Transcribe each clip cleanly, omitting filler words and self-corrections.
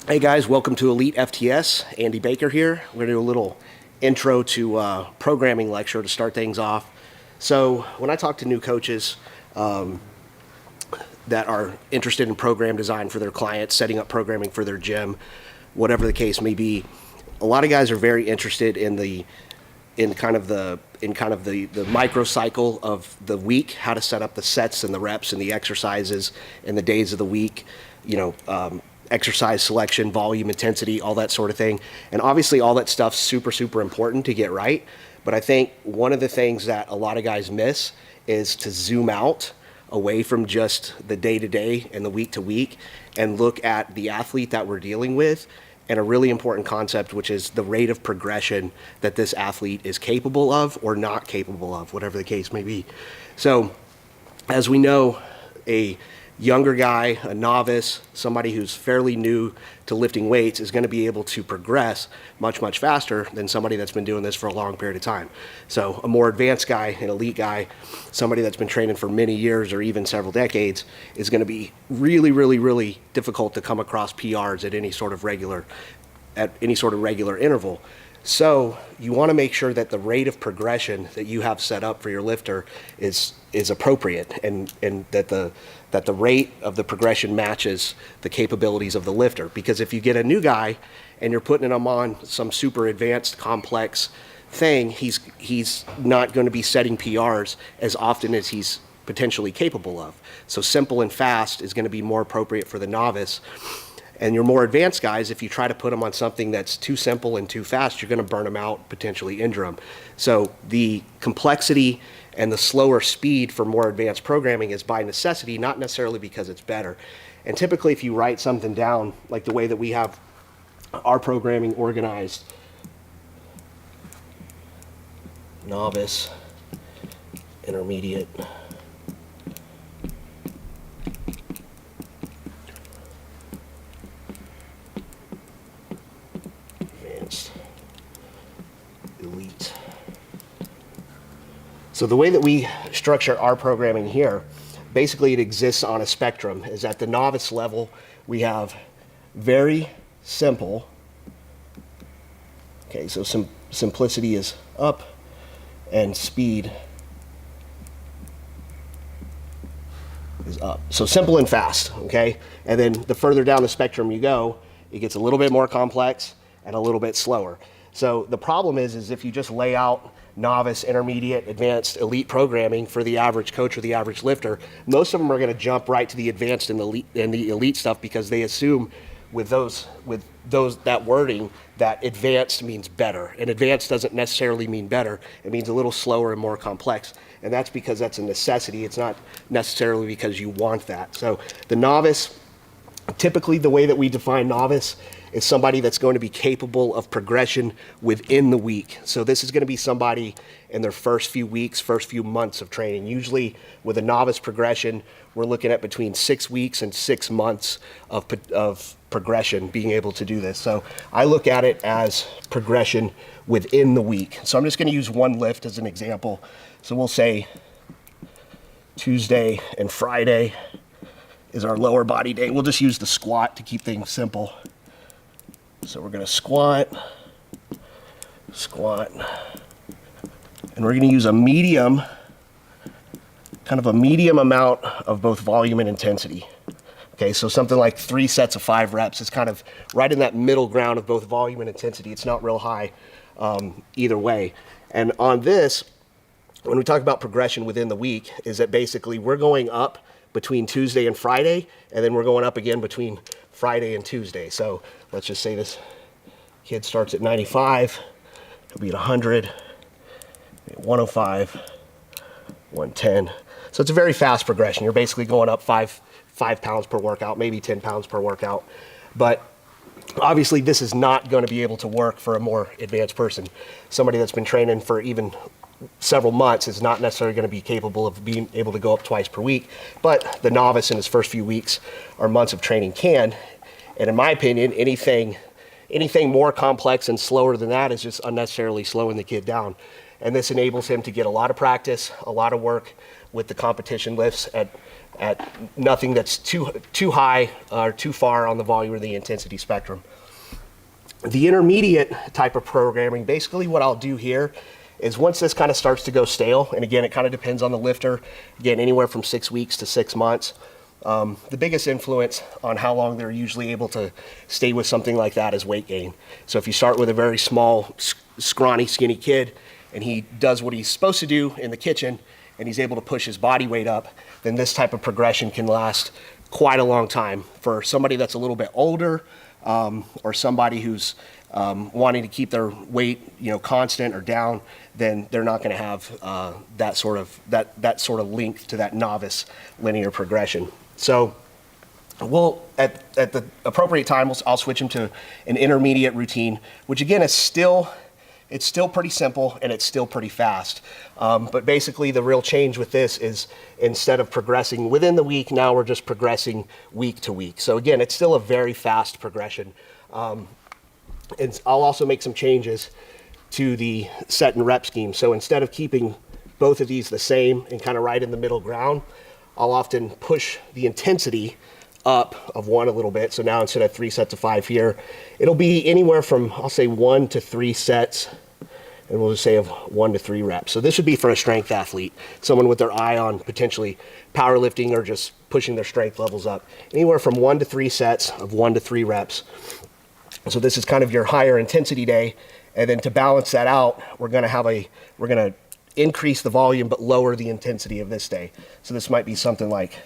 Hey guys, welcome to Elite FTS. Andy Baker here. We're going to do a little intro to programming lecture to start things off. So when I talk to new coaches that are interested in program design for their clients, setting up programming for their gym, whatever the case may be, a lot of guys are very interested in the microcycle of the week, how to set up the sets and the reps and the exercises and the days of the week, exercise selection, volume, intensity, all that sort of thing. And obviously all that stuff's super important to get right. But I think one of the things that a lot of guys miss is to zoom out away from just the day-to-day and the week-to-week and look at the athlete that we're dealing with, and a really important concept, which is the rate of progression that this athlete is capable of or not capable of, whatever the case may be. So as we know, a younger guy, a novice, somebody who's fairly new to lifting weights is going to be able to progress much faster than somebody that's been doing this for a long period of time. So a more advanced guy, an elite guy, somebody that's been training for many years or even several decades is going to be really difficult to come across PRs at any sort of regular interval. So you want to make sure that the rate of progression that you have set up for your lifter is appropriate, and that the rate of the progression matches the capabilities of the lifter. Because if you get a new guy and you're putting him on some super advanced complex thing, he's not going to be setting PRs as often as he's potentially capable of. So simple and fast is going to be more appropriate for the novice. And your more advanced guys, if you try to put them on something that's too simple and too fast, you're going to burn them out, potentially injure them. So the complexity and the slower speed for more advanced programming is by necessity, not necessarily because it's better. And typically if you write something down, like the way that we have our programming organized, novice, intermediate, elite. So the way that we structure our programming here, basically it exists on a spectrum. Is at the novice level, we have very simple. Okay, so simplicity is up and speed is up. So simple and fast, okay? And then the further down the spectrum you go, it gets a little bit more complex and a little bit slower. So the problem is if you just lay out novice, intermediate, advanced, elite programming for the average coach or the average lifter, most of them are going to jump right to the advanced and the elite stuff, because they assume with that wording that advanced means better. And advanced doesn't necessarily mean better. It means a little slower and more complex. And that's because that's a necessity. It's not necessarily because you want that. So the novice, typically the way that we define novice is somebody that's going to be capable of progression within the week. So this is going to be somebody in their first few weeks, first few months of training. Usually with a novice progression, we're looking at between 6 weeks and 6 months of progression, being able to do this. So I look at it as progression within the week. So I'm just going to use one lift as an example. So we'll say Tuesday and Friday is our lower body day. We'll just use the squat to keep things simple. So we're going to squat, and we're going to use a medium amount of both volume and intensity. Okay, so something like 3 sets of 5 reps is kind of right in that middle ground of both volume and intensity. It's not real high either way. And on this, when we talk about progression within the week, is that basically we're going up between Tuesday and Friday, and then we're going up again between Friday and Tuesday. So let's just say this kid starts at 95, he'll be at 100, 105, 110. So it's a very fast progression. You're basically going up 5 pounds per workout, maybe 10 pounds per workout. But obviously this is not going to be able to work for a more advanced person. Somebody that's been training for even several months is not necessarily going to be capable of being able to go up twice per week, but the novice in his first few weeks or months of training can. And in my opinion, anything more complex and slower than that is just unnecessarily slowing the kid down. And this enables him to get a lot of practice, a lot of work with the competition lifts at at nothing that's too high or too far on the volume or the intensity spectrum. The intermediate type of programming, basically what I'll do here is once this kind of starts to go stale, and again, it kind of depends on the lifter, again, anywhere from 6 weeks to 6 months. The biggest influence on how long they're usually able to stay with something like that is weight gain. So if you start with a very small, scrawny, skinny kid, and he does what he's supposed to do in the kitchen, and he's able to push his body weight up, then this type of progression can last quite a long time. For somebody that's a little bit older, or somebody who's wanting to keep their weight, constant or down, then they're not going to have that sort of link to that novice linear progression. So we'll at the appropriate time, I'll switch them to an intermediate routine, which again is still pretty simple and it's still pretty fast. But basically the real change with this is instead of progressing within the week, now we're just progressing week to week. So again, it's still a very fast progression. And I'll also make some changes to the set and rep scheme. So instead of keeping both of these the same and kind of right in the middle ground, I'll often push the intensity up of one a little bit. So now instead of 3 sets of 5 here, it'll be anywhere from, I'll say 1 to 3 sets, and we'll just say of 1 to 3 reps. So this would be for a strength athlete, someone with their eye on potentially powerlifting or just pushing their strength levels up. Anywhere from 1 to 3 sets of 1 to 3 reps. So this is kind of your higher intensity day. And then to balance that out, we're gonna increase the volume but lower the intensity of this day. So this might be something like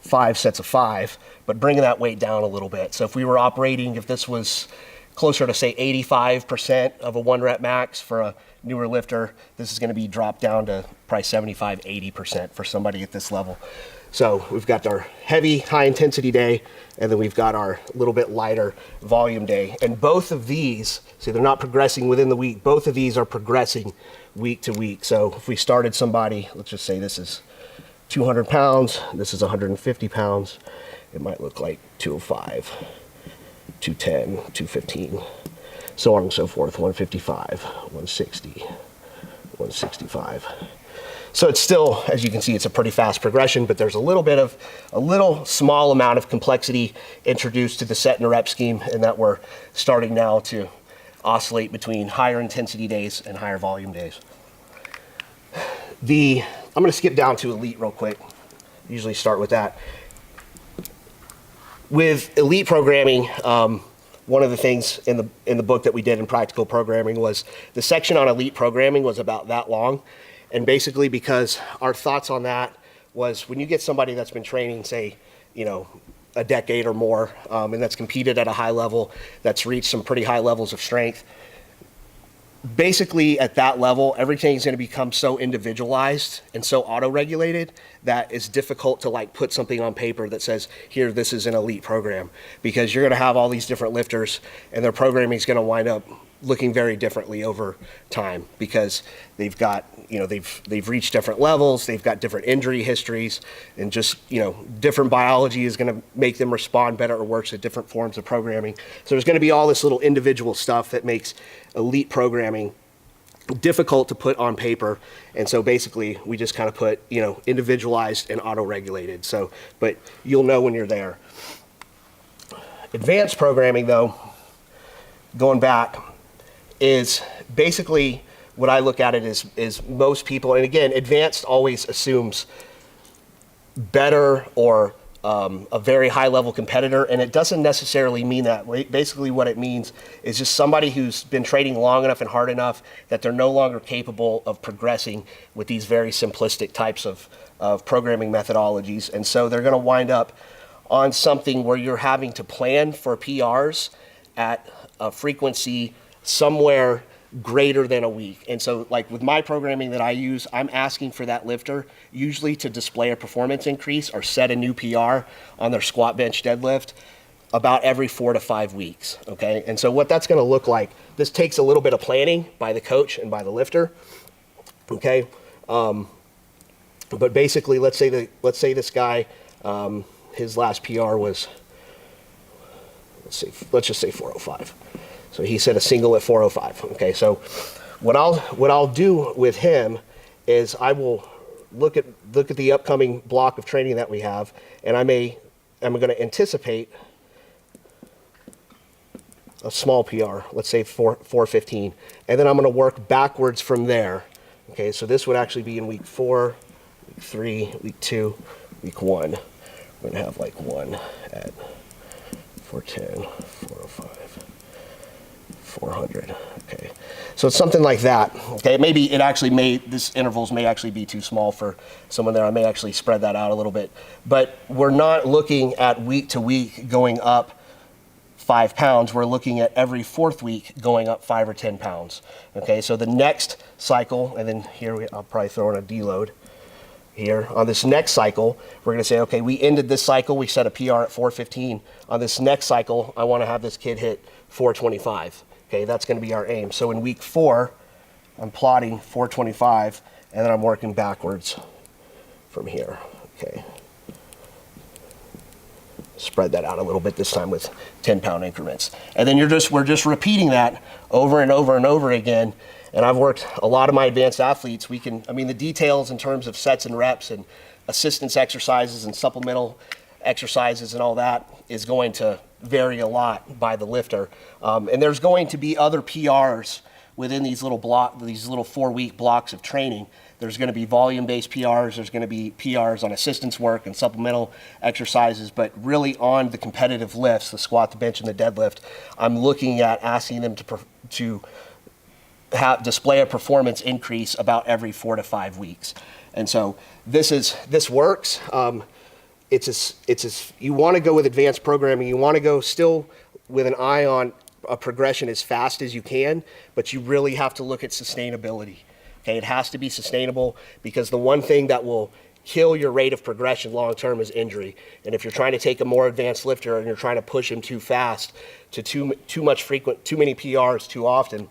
5 sets of 5, but bringing that weight down a little bit. So if we were operating, if this was closer to say 85% of a 1 rep max for a newer lifter, this is going to be dropped down to probably 75, 80% for somebody at this level. So we've got our heavy high intensity day, and then we've got our little bit lighter volume day. And both of these, see, they're not progressing within the week. Both of these are progressing week to week. So if we started somebody, let's just say this is 200 pounds, this is 150 pounds, it might look like 205, 210, 215, so on and so forth, 155, 160, 165. So it's still, as you can see, it's a pretty fast progression, but there's a little small amount of complexity introduced to the set and rep scheme, and that we're starting now to oscillate between higher intensity days and higher volume days. I'm going to skip down to elite real quick. Usually start with that. With elite programming, one of the things in the book that we did in practical programming was the section on elite programming was about that long. And basically because our thoughts on that was when you get somebody that's been training, say, a decade or more, and that's competed at a high level, that's reached some pretty high levels of strength, basically at that level, everything's going to become so individualized and so auto-regulated that it's difficult to put something on paper that says, here, this is an elite program, because you're going to have all these different lifters and their programming is going to wind up looking very differently over time because they've got, they've reached different levels, they've got different injury histories, and just, different biology is going to make them respond better or worse to different forms of programming. So there's going to be all this little individual stuff that makes elite programming difficult to put on paper. And so basically we just kind of put, individualized and auto-regulated. So, but you'll know when you're there. Advanced programming though, going back, is basically what I look at it is most people, and again, advanced always assumes better or a very high level competitor, and it doesn't necessarily mean that. Basically what it means is just somebody who's been training long enough and hard enough that they're no longer capable of progressing with these very simplistic types of programming methodologies. And so they're going to wind up on something where you're having to plan for PRs at a frequency somewhere greater than a week. And so with my programming that I use, I'm asking for that lifter usually to display a performance increase or set a new PR on their squat, bench, deadlift about every 4 to 5 weeks, okay? And so what that's gonna look like, this takes a little bit of planning by the coach and by the lifter, okay? But basically, let's say this guy, his last PR was, let's just say 405. So he set a single at 405. Okay, so what I'll do with him is I will look at the upcoming block of training that we have, and I'm going to anticipate a small PR, let's say 415, and then I'm going to work backwards from there. Okay, so this would actually be in week 4, week 3, week 2, week 1. We're going to have like 1 at 410, 405, 400. Okay, so it's something like that. Okay, maybe this intervals may actually be too small for someone there. I may actually spread that out a little bit, but we're not looking at week to week going up 5 pounds. We're looking at every 4th week going up 5 or 10 pounds. Okay, so the next cycle, and then here I'll probably throw in a deload. Here on this next cycle, we're going to say, okay, we ended this cycle, we set a PR at 415. On this next cycle, I want to have this kid hit 425. Okay, that's going to be our aim. So in week 4, I'm plotting 425, and then I'm working backwards from here. Okay. Spread that out a little bit this time with 10-pound increments. And then we're just repeating that over and over and over again. And I've worked a lot of my advanced athletes. The details in terms of sets and reps and assistance exercises and supplemental exercises and all that is going to vary a lot by the lifter. And there's going to be other PRs within these little 4-week blocks of training. There's going to be volume-based PRs. There's going to be PRs on assistance work and supplemental exercises. But really on the competitive lifts, the squat, the bench, and the deadlift, I'm looking at asking them to display a performance increase about every 4 to 5 weeks. And so this works. You want to go with advanced programming. You want to go still with an eye on a progression as fast as you can, but you really have to look at sustainability. Okay, it has to be sustainable, because the one thing that will kill your rate of progression long term is injury. And if you're trying to take a more advanced lifter and you're trying to push him too fast to too many PRs too often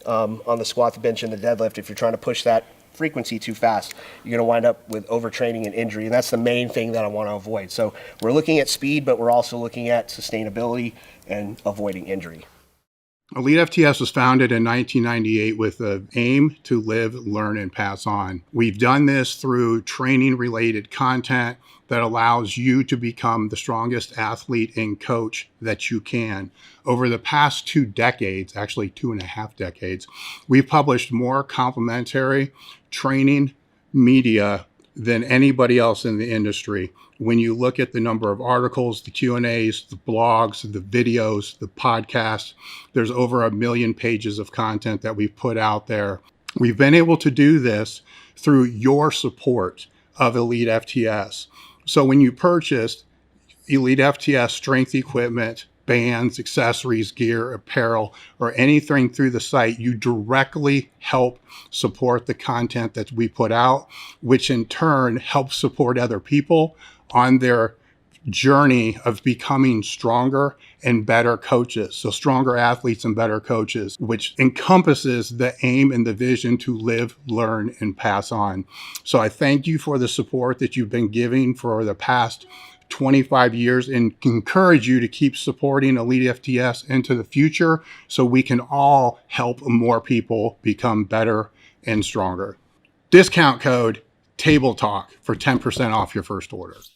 on the squat, the bench, and the deadlift, if you're trying to push that frequency too fast, you're going to wind up with overtraining and injury. And that's the main thing that I want to avoid. So we're looking at speed, but we're also looking at sustainability and avoiding injury. Elite FTS was founded in 1998 with the aim to live, learn, and pass on. We've done this through training-related content that allows you to become the strongest athlete and coach that you can. Over the past 2 decades, actually 2.5 decades, we've published more complementary training media than anybody else in the industry. When you look at the number of articles, the Q&As, the blogs, the videos, the podcasts, there's over 1 million pages of content that we've put out there. We've been able to do this through your support of Elite FTS. So when you purchased Elite FTS strength equipment, bands, accessories, gear, apparel, or anything through the site, you directly help support the content that we put out, which in turn helps support other people on their journey of becoming stronger and better coaches. So stronger athletes and better coaches, which encompasses the aim and the vision to live, learn, and pass on. So I thank you for the support that you've been giving for the past 25 years and encourage you to keep supporting Elite FTS into the future so we can all help more people become better and stronger. Discount code TABLETALK for 10% off your first order.